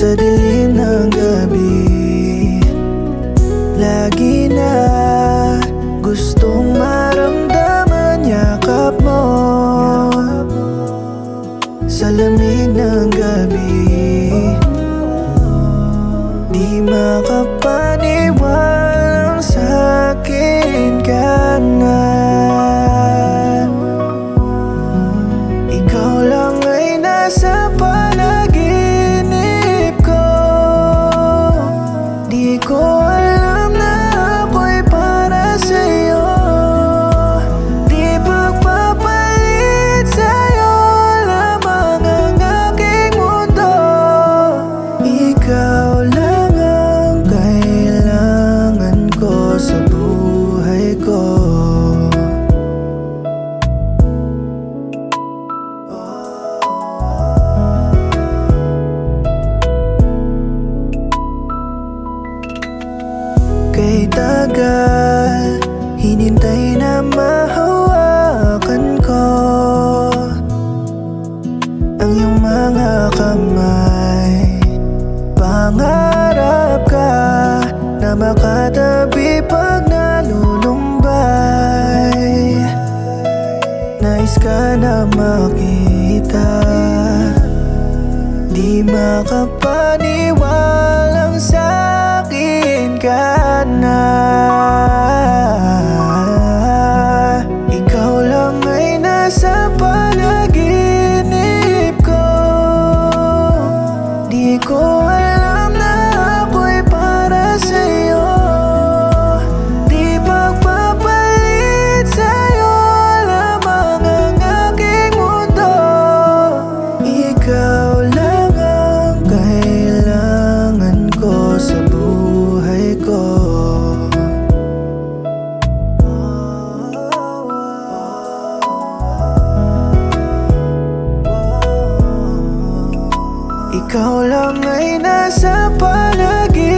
Sa dilim ng gabi, lagi na gustong maramdaman yakap mo. Sa lamig ng gabi, di makapaniwalang sa'kin ka na. Ikaw lang ay nasa panaginip ko. Di ko alam na ako'y para sa'yo. Di pagpapalit sa'yo lamang ang aking mundo. Ikaw lang ang kailangan ko sa buhay ko. Kay tagal hinintay na mahawakan ko ang iyong mga kamay. Pangarap ka na makatabi pag nalulumbay. Nais ka na makita, di makapaniwalang sa'kin ka na. Ikaw lang ay nasa panaginip ko. Di ko alam na ako'y para sa'yo. Di pagpapalit sa'yo lamang ang aking mundo. Ikaw lang ang kailangan ko sa buhay ko. Ikaw lang ay nasa panaginip